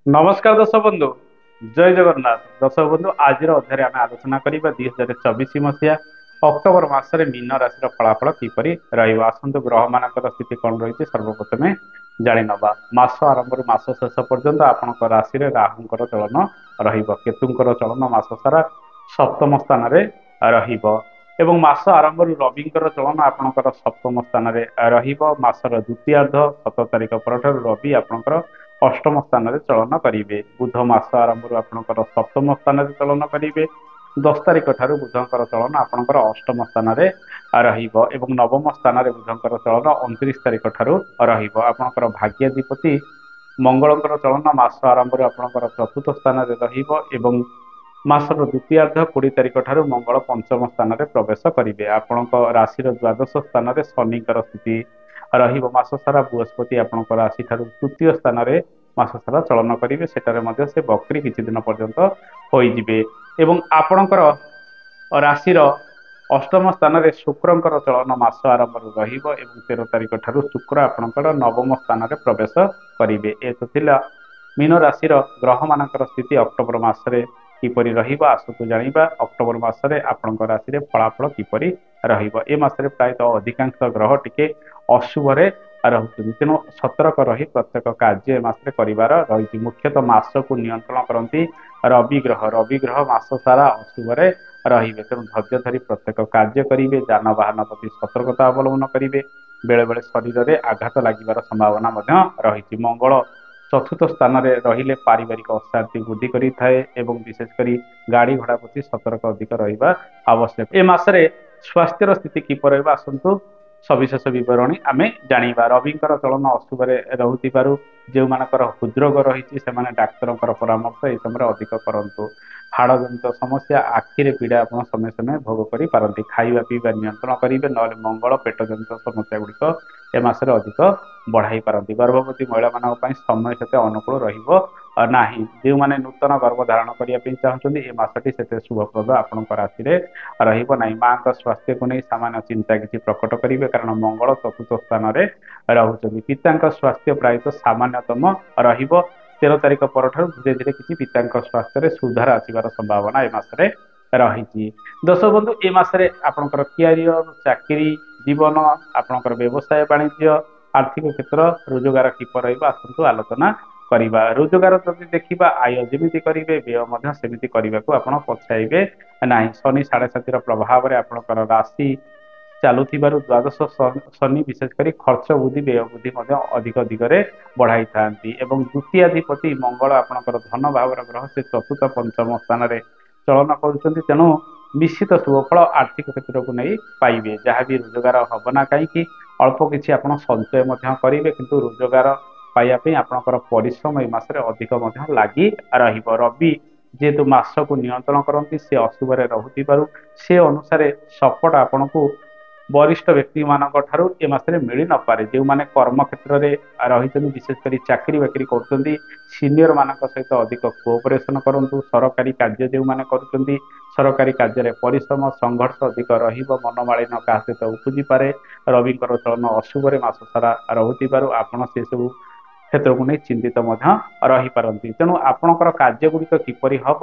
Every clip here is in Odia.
नमस्कार दर्शक बंधु। जय जगन्नाथ। दर्शक बंधु आज अध्याय आम आलोचना करवा 2024 मसीहा अक्टोबर मासरे मीन राशि फलाफल किपरि आसतु ग्रह मान स्थिति कौन रही सर्वप्रथमे जाणी नवा। मास आरंभ मास शेष पर्यंत आपण राशि राहुंकर चलन केतुंकर चलन मास सारा सप्तम स्थान एवं मास आरंभ रविंकर चलन आपणकर सप्तम स्थान मासर द्वितीयार्ध 17 तारिख पर रवि आपणकर अष्टम स्थान चलन करेंगे। बुध मास आरंभ आपणकर सप्तम स्थान चलन करेंगे। 10 तारिख ठारू बुधंकर चलन आपणकर अष्टम स्थान एवं नवम स्थान बुधंकर चलन 29 तारिख ठारू आपणकर भाग्याधिपति मंगलकर चलन मास आरंभ आपणकर चतुर्थ स्थान एवं मासर द्वितीयार्ध 20 तारिख ठारू मंगल पंचम स्थान प्रवेश करेंगे। आपण राशि द्वादश स्थान शनिकर स्थिति मास सारा बृहस्पति आपण राशि ठारू तृतीय स्थान मास सारा चलन करेंगे। सेटारे से बकरी किछि दिन पर्यंत होइजिबे एवं आपणकर राशि अष्टम स्थान शुक्रंकर चलन मास आरंभ एवं 13 तारिख ठारू शुक्र आपणकर नवम स्थान प्रवेश करेंगे। एत थिला मीन राशि ग्रह मानकर स्थिति अक्टोबर मासरे किपरि रहिबा आसतु जानिबा। अक्टोबर मासरे आपणक राशि फलाफल किपरि रहिबा। ए मासरे प्रायतः अधिकांश ग्रह टिके अशुभ रे रहुछन्ति, तेणु सतर्क रही प्रत्येक कार्य मासरे करिवार रहिछि। मुख्यतः मास को नियंत्रण करती रवि ग्रह। रवि ग्रह मास सारा अशुभ रे रहिबे, तेणु धैर्य धरी प्रत्येक कार्य करिवे। यानवाहन प्रति सतर्कता अवलंबन करिवे। बेले बेले शरीर में आघात लागिबार संभावना मध्य रहिछि। मंगल चतुर्थ स्थान रहिले पारिवारिक अशांति वृद्धि करिथाए एवं विशेषकर गाड़ी घोड़ा प्रति सतर्क अधिक रहिबा आवश्यक। ए मासरे स्वास्थ्यर स्थिति किपर रहबा आसंतु सविशेष विवरणी आमे जानिबा। रविंकर चलन अशुभ रहुथिबारु जो मानकर हृदरोग रही से डाक्तर परामर्श ए समय अधिक करंतु। हाड़जनित समस्या आखिरे पीड़ा आप समय समय भोग करि पारंती। खाइबा पीवा नियंत्रण करेंगे, नले मंगल पेट जनित समस्या गुड़िक ए मासरे अधिक बढ़ाई पारंती। गर्भवती महिला मानक पई समय सेते अनुकूल रहिबो नाही। जो माने नूतन गर्भ धारण करिया पे चाहउछन्ती ए मासटी सेते शुभप्रद आपनक राशि रे रहिबो नाही। मां का स्वास्थ्य को नहीं सामान्य चिंता किछि प्रकट करिवे, कारण मंगल चतुर्थ स्थान रे रहुछन्ती। पिता का स्वास्थ्य प्रायतः सामान्यतम रहिबो। 13 तारिख पर धीरे धीरे किसी पिता स्वास्थ्य सुधार आसबार संभावना ए मासरे रही। दर्शक बंधु, ए मासरे आपनकर कैरियर चाकरी जीवन आपनकर व्यवसाय वाणिज्य आर्थिक क्षेत्र रोजगार किपर रहिबा आसंतु आलोचना करिबा। रोजगार जदि देखिबा आय जेमिति करिवे व्यय मध्य सेमिति करिबाकू आपण पछाइबे नाही। शनि 7.5 प्रभाव रे आपनकर राशि चलुथिबारु द्वादश शनि विशेषकर खर्च वृद्धि व्यय वृद्धि अधिक दिगरे बढ़ाई थांती एवं द्वितीयाधिपति मंगल आपनकर धन भाव ग्रह से चतुर्थ पंचम स्थान रे चलन करुछन्ति। तेणु निश्चित शुभफल आर्थिक क्षेत्र को नहीं पाइबे। जहाँ भी रोजगार हम ना कहीं अल्प किसी आप संचय करेंगे, किंतु रोजगार पाइबा आपनकर परिश्रम ए मासरे अधिक लगी रहिबो। रवि जेहेतु मास को नियंत्रण करती से अशुभ रहुथिबारु से अनुसार सपोर्ट आपन को वरिष्ठ व्यक्ति मानक ठारू ए मासरे मिली न पारे। जो माने कर्म क्षेत्र रे रहितनि विशेषकर चाकरी बाकरी करछन्ती सीनियर मानक सहित अधिक कोऑपरेशन करंतु। सरकारी कार्य जो माने करूछन्ती सरकारी कार्य रे परिश्रम संघर्ष अधिक रहिबो। मनमालिन का सहित उपजी पारे। रविंकर चलन अशुभ रे मास सारा रहुथिबारु आपण से सब क्षेत्र को नहीं चिंतित रही पारती। तेणु आपणकर कार्य गुड़िक किपरि हब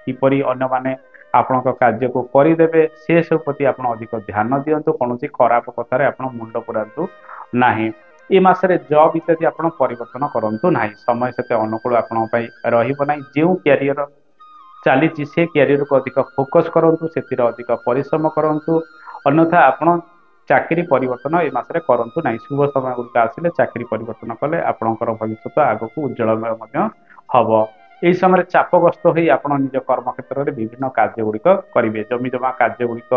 किपरि अन्य माने आपण कार्य को करदेवे से सब प्रति आप अधिक ध्यान दिंतु। कौन खराब कथार आप मुंड पुरातु नाही। ए मासरे जॉब इत्यादि आप परिवर्तन करूँ ना। समय से अनुकूल आपण रही जो क्यारियर चली से क्यारियर को अधिक फोकस करूँ, से अधिक परिश्रम करूँ। अन्यथा आपण चाकरी परिवर्तन ए मासरे करूँ ना। शुभ समय गुड़िक आसिले चाकरी परिवर्तन कले आपणकर भविष्य आग को उज्जवलमय हम। यही समय चापग्रस्त हो निज कर्म क्षेत्र में विभिन्न कार्य गुड़िक करेंगे। जमी जमा कार्य गुड़िक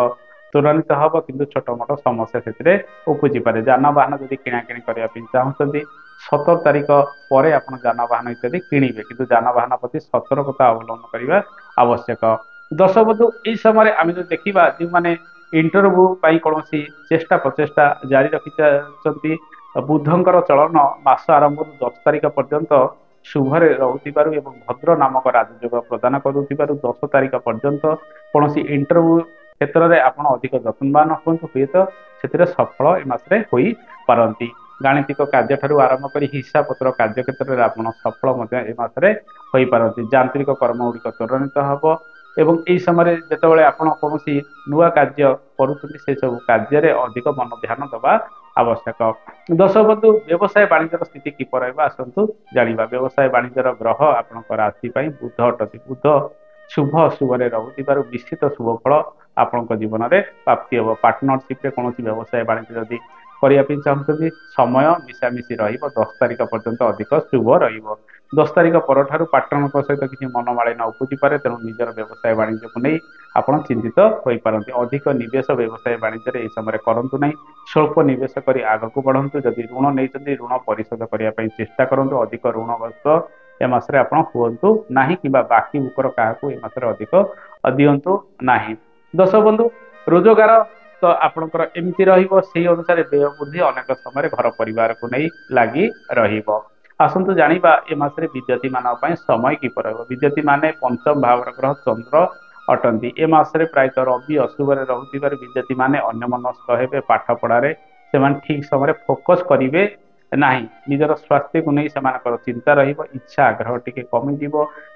त्वरान्वित हम, किंतु छोट मोट समस्या से उपजी पारे। जानवाहन जदि किणाकिणी करने चाहते 17 तारिख पर आप जानवाहन इत्यादि किणवे, किंतु जानवाहन प्रति सतर्कता अवलंबन करने आवश्यक। दर्शक बंधु, यही समय आम जो देखा जो मैंने इंटरव्यू कौन चेष्टा प्रचेषा जारी रखी बुधंकर चलन मास आरंभ 10 तारिख पर्यंत शुभरे रहुथिबारु एवं भद्र नामक राजयोग प्रदान करुथिबारु 10 तारिख पर्यंत कौन इंटरव्यू क्षेत्र में आप अधिक जत्नवान हूँ, हुए तो से सफल ए मासरे होई पारंती। ଗାଣିତିକ କାର୍ଯ୍ୟ ଠାରୁ ଆରମ୍ଭ କରି ହିସାବ ପତ୍ର କାର୍ଯ୍ୟ କ୍ଷେତ୍ରରେ ଆପଣ ସଫଳ ମଧ୍ୟ ଏ ମାସରେ ହୋଇପାରନ୍ତି। ଯାନ୍ତ୍ରିକ କର୍ମ ଗୁଡ଼ିକ ତ୍ୱରାନ୍ୱିତ ହେବ ଏବଂ ଏହି ସମୟରେ ଯେତେବେଳେ ଆପଣ କୌଣସି ନୂଆ କାର୍ଯ୍ୟ କରୁଛନ୍ତି ସେ ସବୁ କାର୍ଯ୍ୟରେ ଅଧିକ ମନ ଧ୍ୟାନ ଦେବା ଆବଶ୍ୟକ। ଦର୍ଶକ ବନ୍ଧୁ, ବ୍ୟବସାୟ ବାଣିଜ୍ୟର ସ୍ଥିତି କିପରି ରହିବ ଆସନ୍ତୁ ଜାଣିବା। ବ୍ୟବସାୟ ବାଣିଜ୍ୟର ଗ୍ରହ ଆପଣଙ୍କ ରାଶି ପାଇଁ ବୁଧ ଅଟନ୍ତି। ବୁଧ ଶୁଭ ଅଶୁଭରେ ରହୁଥିବାରୁ ନିଶ୍ଚିତ ଶୁଭ ଫଳ ଆପଣଙ୍କ ଜୀବନରେ ପ୍ରାପ୍ତି ହେବ। ପାର୍ଟନରସିପରେ କୌଣସି ବ୍ୟବସାୟ ବାଣିଜ୍ୟ ଯଦି କରିବା ପାଇଁ ଚାହୁଁଛନ୍ତି ସମୟ ମିଶାମିଶି ରହିବ। 10 ତାରିଖ ପର୍ଯ୍ୟନ୍ତ ଅଧିକ ଶୁଭ ରହିବ। 10 ତାରିଖ ପରଠାରୁ ପାର୍ଟନରଙ୍କ ସହିତ କିଛି ମନମାଳିନ୍ୟ ଉପୁଜିପାରେ, ତେଣୁ ନିଜର ବ୍ୟବସାୟ ବାଣିଜ୍ୟକୁ ନେଇ ଆପଣ ଚିନ୍ତିତ ହୋଇପାରନ୍ତି। ଅଧିକ ନିବେଶ ବ୍ୟବସାୟ ବାଣିଜ୍ୟରେ ଏହି ସମୟରେ କରନ୍ତୁ ନାହିଁ। ସ୍ୱଳ୍ପ ନିବେଶ କରି ଆଗକୁ ବଢ଼ନ୍ତୁ। ଯଦି ଋଣ ନେଇଛନ୍ତି ଋଣ ପରିଶୋଧ କରିବା ପାଇଁ ଚେଷ୍ଟା କରନ୍ତୁ। ଅଧିକ ଋଣଗ୍ରସ୍ତ ଏ ମାସରେ ଆପଣ ହୁଅନ୍ତୁ ନାହିଁ କିମ୍ବା ବାକି ବୁକର କାହାକୁ ଏ ମାସରେ ଅଧିକ ଦିଅନ୍ତୁ ନାହିଁ। ଦର୍ଶକ ବନ୍ଧୁ, ରୋଜଗାର ତ ଆପଣଙ୍କର ଏମିତି ରହିବ, ସେହି ଅନୁସାରେ ବ୍ୟୟ ବୃଦ୍ଧି ଅନେକ ସମୟରେ ଘର ପରିବାରକୁ ନେଇ ଲାଗି ରହିବ। ଆସନ୍ତୁ ଜାଣିବା ଏ ମାସରେ ବିଦ୍ୟାର୍ଥୀ ମାନଙ୍କ ପାଇଁ ସମୟ କିପରି ରହିବ। ବିଦ୍ୟାର୍ଥୀ ମାନେ ପଞ୍ଚମ ଭାବର ଗ୍ରହ ଚନ୍ଦ୍ର ଅଟନ୍ତି। ଏ ମାସରେ ପ୍ରାୟତଃ ରବି ଅଶୁଭରେ ରହୁଥିବାରୁ ବିଦ୍ୟାର୍ଥୀ ମାନେ ଅନ୍ୟମନସ୍କ ହେବେ। ପାଠ ପଢ଼ାରେ ସେମାନେ ଠିକ୍ ସମୟରେ ଫୋକସ୍ କରିବେ ନାହିଁ। ନିଜର ସ୍ୱାସ୍ଥ୍ୟକୁ ନେଇ ସେମାନଙ୍କର ଚିନ୍ତା ରହିବ। ଇଚ୍ଛା ଆଗ୍ରହ ଟିକେ କମିଯିବ।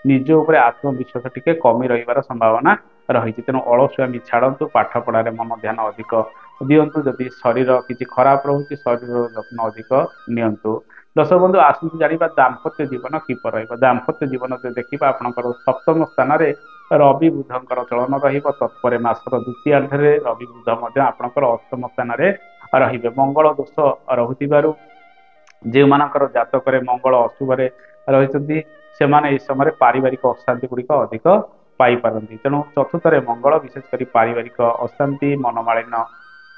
ନିଜ ଉପରେ ଆତ୍ମବିଶ୍ୱାସ ଟିକେ କମି ରହିବାର ସମ୍ଭାବନା ରହିଛି। ତେଣୁ ଅଳସୁଆମି ଛାଡ଼ନ୍ତୁ। ପାଠ ପଢ଼ାରେ ମନ ଧ୍ୟାନ ଅଧିକ ଦିଅନ୍ତୁ। ଯଦି ଶରୀର କିଛି ଖରାପ ରହୁଛି ଶରୀରର ଯତ୍ନ ଅଧିକ ନିଅନ୍ତୁ। ଦର୍ଶକ ବନ୍ଧୁ, ଆସନ୍ତୁ ଜାଣିବା ଦାମ୍ପତ୍ୟ ଜୀବନ କିପରି ରହିବ। ଦାମ୍ପତ୍ୟ ଜୀବନ ଯଦି ଦେଖିବା ଆପଣଙ୍କର ସପ୍ତମ ସ୍ଥାନରେ ରବି ବୁଧଙ୍କର ଚଳନ ରହିବ। ତତ୍ପରେ ମାସର ଦ୍ୱିତୀୟାର୍ଦ୍ଧରେ ରବି ବୁଧ ମଧ୍ୟ ଆପଣଙ୍କର ଅଷ୍ଟମ ସ୍ଥାନରେ ରହିବେ। ମଙ୍ଗଳ ଦୋଷ ରହୁଥିବାରୁ ଯେଉଁମାନଙ୍କର ଜାତକରେ ମଙ୍ଗଳ ଅଶୁଭରେ ରହିଛନ୍ତି ସେମାନେ ଏହି ସମୟରେ ପାରିବାରିକ ଅଶାନ୍ତି ଗୁଡ଼ିକ ଅଧିକ ପାଇପାରନ୍ତି। ତେଣୁ ଚତୁର୍ଥରେ ମଙ୍ଗଳ ବିଶେଷ କରି ପାରିବାରିକ ଅଶାନ୍ତି ମନମାଳିନ୍ୟ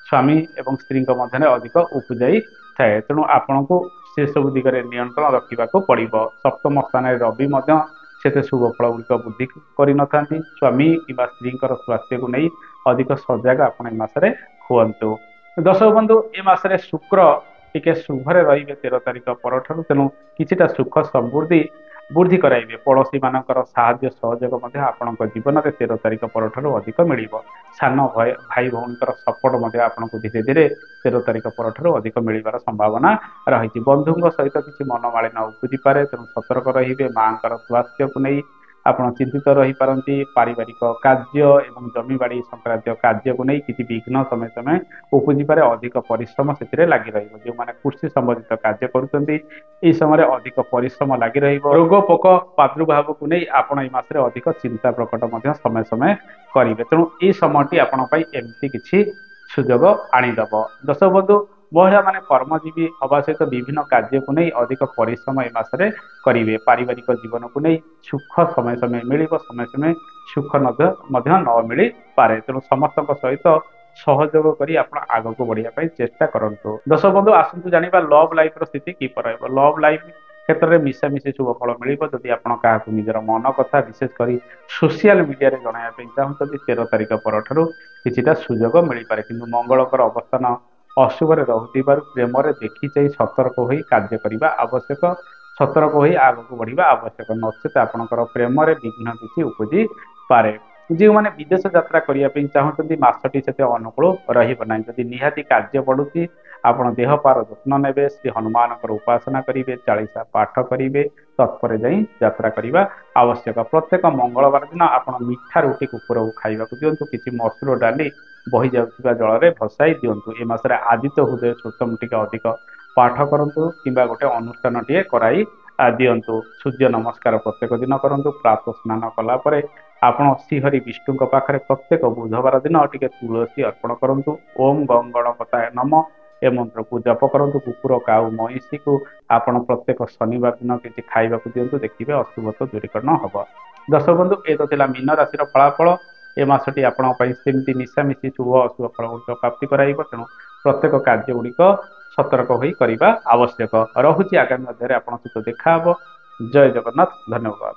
ସ୍ୱାମୀ ଏବଂ ସ୍ତ୍ରୀଙ୍କ ମଧ୍ୟରେ ଅଧିକ ଉପୁଜାଇଥାଏ। ତେଣୁ ଆପଣଙ୍କୁ ସେସବୁ ଦିଗରେ ନିୟନ୍ତ୍ରଣ ରଖିବାକୁ ପଡ଼ିବ। ସପ୍ତମ ସ୍ଥାନରେ ରବି ମଧ୍ୟ ସେତେ ଶୁଭ ଫଳ ଗୁଡ଼ିକ ବୃଦ୍ଧି କରିନଥାନ୍ତି। ସ୍ୱାମୀ କିମ୍ବା ସ୍ତ୍ରୀଙ୍କର ସ୍ୱାସ୍ଥ୍ୟକୁ ନେଇ ଅଧିକ ସଜାଗ ଆପଣ ଏ ମାସରେ ହୁଅନ୍ତୁ। ଦର୍ଶକ ବନ୍ଧୁ, ଏ ମାସରେ ଶୁକ୍ର ଟିକେ ଶୁଭରେ ରହିବେ 13 ତାରିଖ ପରଠାରୁ, ତେଣୁ କିଛିଟା ସୁଖ ସମୃଦ୍ଧି ବୃଦ୍ଧି କରାଇବେ। ପଡ଼ୋଶୀ ମାନଙ୍କର ସାହାଯ୍ୟ ସହଯୋଗ ମଧ୍ୟ ଆପଣଙ୍କ ଜୀବନରେ 13 ତାରିଖ ପରଠାରୁ ଅଧିକ ମିଳିବ। ସାନ ଭାଇ ଭଉଣୀଙ୍କର ସପୋର୍ଟ ମଧ୍ୟ ଆପଣଙ୍କୁ ଧୀରେ ଧୀରେ 13 ତାରିଖ ପରଠାରୁ ଅଧିକ ମିଳିବାର ସମ୍ଭାବନା ରହିଛି। ବନ୍ଧୁଙ୍କ ସହିତ କିଛି ମନମାଳିନ୍ୟ ଉପୁଜିପାରେ, ତେଣୁ ସତର୍କ ରହିବେ। ମାଙ୍କର ସ୍ୱାସ୍ଥ୍ୟକୁ ନେଇ ଆପଣ ଚିନ୍ତିତ ରହିପାରନ୍ତି। ପାରିବାରିକ କାର୍ଯ୍ୟ ଏବଂ ଜମିବାଡ଼ି ସଂକ୍ରାନ୍ତୀୟ କାର୍ଯ୍ୟକୁ ନେଇ କିଛି ବିଘ୍ନ ସମୟ ସମୟ ଉପୁଜିପାରେ। ଅଧିକ ପରିଶ୍ରମ ସେଥିରେ ଲାଗି ରହିବ। ଯେଉଁମାନେ କୃଷି ସମ୍ବନ୍ଧିତ କାର୍ଯ୍ୟ କରୁଛନ୍ତି ଏହି ସମୟରେ ଅଧିକ ପରିଶ୍ରମ ଲାଗି ରହିବ। ରୋଗ ପୋକ ପ୍ରାଦୁର୍ଭାବକୁ ନେଇ ଆପଣ ଏହି ମାସରେ ଅଧିକ ଚିନ୍ତା ପ୍ରକଟ ମଧ୍ୟ ସମୟ ସମୟ କରିବେ। ତେଣୁ ଏହି ସମୟଟି ଆପଣଙ୍କ ପାଇଁ ଏମିତି କିଛି ସୁଯୋଗ ଆଣିଦେବ। ଦର୍ଶକ ବନ୍ଧୁ, ମହିଳାମାନେ କର୍ମଜୀବୀ ହେବା ସହିତ ବିଭିନ୍ନ କାର୍ଯ୍ୟକୁ ନେଇ ଅଧିକ ପରିଶ୍ରମ ଏ ମାସରେ କରିବେ। ପାରିବାରିକ ଜୀବନକୁ ନେଇ ସୁଖ ସମୟ ସମୟ ମିଳିବ, ସମୟ ସମୟ ସୁଖ ମଧ୍ୟ ନ ମିଳିପାରେ। ତେଣୁ ସମସ୍ତଙ୍କ ସହିତ ସହଯୋଗ କରି ଆପଣ ଆଗକୁ ବଢିବା ପାଇଁ ଚେଷ୍ଟା କରନ୍ତୁ। ଦର୍ଶକ ବନ୍ଧୁ, ଆସନ୍ତୁ ଜାଣିବା ଲଭ୍ ଲାଇଫର ସ୍ଥିତି କିପରି ରହିବ। ଲଭ୍ ଲାଇଫ କ୍ଷେତ୍ରରେ ମିଶାମିଶି ଶୁଭ ଫଳ ମିଳିବ। ଯଦି ଆପଣ କାହାକୁ ନିଜର ମନ କଥା ବିଶେଷ କରି ସୋସିଆଲ ମିଡିଆରେ ଜଣାଇବା ପାଇଁ ଚାହୁଁଛନ୍ତି 13 ତାରିଖ ପରଠାରୁ କିଛିଟା ସୁଯୋଗ ମିଳିପାରେ। କିନ୍ତୁ ମଙ୍ଗଳଙ୍କର ଅବସ୍ଥାନ ଅଶୁଭରେ ରହୁଥିବାରୁ ପ୍ରେମରେ ଦେଖି ଚାହିଁ ସତର୍କ ହୋଇ କାର୍ଯ୍ୟ କରିବା ଆବଶ୍ୟକ। ସତର୍କ ହୋଇ ଆଗକୁ ବଢିବା ଆବଶ୍ୟକ, ନଚେତ ଆପଣଙ୍କର ପ୍ରେମରେ ବିଘ୍ନ କିଛି ଉପୁଜିପାରେ। ଯେଉଁମାନେ ବିଦେଶ ଯାତ୍ରା କରିବା ପାଇଁ ଚାହୁଁଛନ୍ତି ମାସଟି ସେତେ ଅନୁକୂଳ ରହିବ ନାହିଁ। ଯଦି ନିହାତି କାର୍ଯ୍ୟ ପଡୁଛି ଆପଣ ଦେହ ପାର ଯତ୍ନ ନେବେ। ଶ୍ରୀ ହନୁମାନଙ୍କର ଉପାସନା କରିବେ, 40 ପାଠ କରିବେ, ତତ୍ପରେ ଯାଇ ଯାତ୍ରା କରିବା ଆବଶ୍ୟକ। ପ୍ରତ୍ୟେକ ମଙ୍ଗଳବାର ଦିନ ଆପଣ ମିଠା ରୁଟି କୁକୁରକୁ ଖାଇବାକୁ ଦିଅନ୍ତୁ। କିଛି ମସୁର ଡାଲି ବହି ଯାଉଥିବା ଜଳରେ ଭସାଇ ଦିଅନ୍ତୁ। ଏ ମାସରେ ଆଦିତ୍ୟ ହୃଦୟ ସୂକ୍ତମ ଟିକେ ଅଧିକ ପାଠ କରନ୍ତୁ କିମ୍ବା ଗୋଟେ ଅନୁଷ୍ଠାନଟିଏ କରାଇ ଦିଅନ୍ତୁ। ସୂର୍ଯ୍ୟ ନମସ୍କାର ପ୍ରତ୍ୟେକ ଦିନ କରନ୍ତୁ। ପ୍ରାତଃ ସ୍ନାନ କଲା ପରେ ଆପଣ ଶ୍ରୀହରି ବିଷ୍ଣୁଙ୍କ ପାଖରେ ପ୍ରତ୍ୟେକ ବୁଧବାର ଦିନ ଟିକେ ତୁଳସୀ ଅର୍ପଣ କରନ୍ତୁ। ଓମ୍ ଗଂ ଗଣପତାୟ ନମଃ ଏ ମନ୍ତ୍ରକୁ ଜପ କରନ୍ତୁ। କୁକୁର କାଉ ମଇଁଷିକୁ ଆପଣ ପ୍ରତ୍ୟେକ ଶନିବାର ଦିନ କିଛି ଖାଇବାକୁ ଦିଅନ୍ତୁ, ଦେଖିବେ ଅଶୁଭତ୍ୱ ଦୂରୀକରଣ ହେବ। ଦର୍ଶକ ବନ୍ଧୁ, ଏ ତ ଥିଲା ମୀନ ରାଶିର ଫଳାଫଳ। ଏ ମାସଟି ଆପଣଙ୍କ ପାଇଁ ସେମିତି ମିଶାମିଶି ଶୁଭ ଅଶୁଭ ଫଳ ଗୁଡ଼ିକ ପ୍ରାପ୍ତି କରାଇବ। ତେଣୁ ପ୍ରତ୍ୟେକ କାର୍ଯ୍ୟ ଗୁଡ଼ିକ ସତର୍କ ହୋଇ କରିବା ଆବଶ୍ୟକ। ରହୁଛି, ଆଗାମୀ ଅଧ୍ୟାୟରେ ଆପଣଙ୍କ ସହିତ ଦେଖାହବ। ଜୟ ଜଗନ୍ନାଥ, ଧନ୍ୟବାଦ।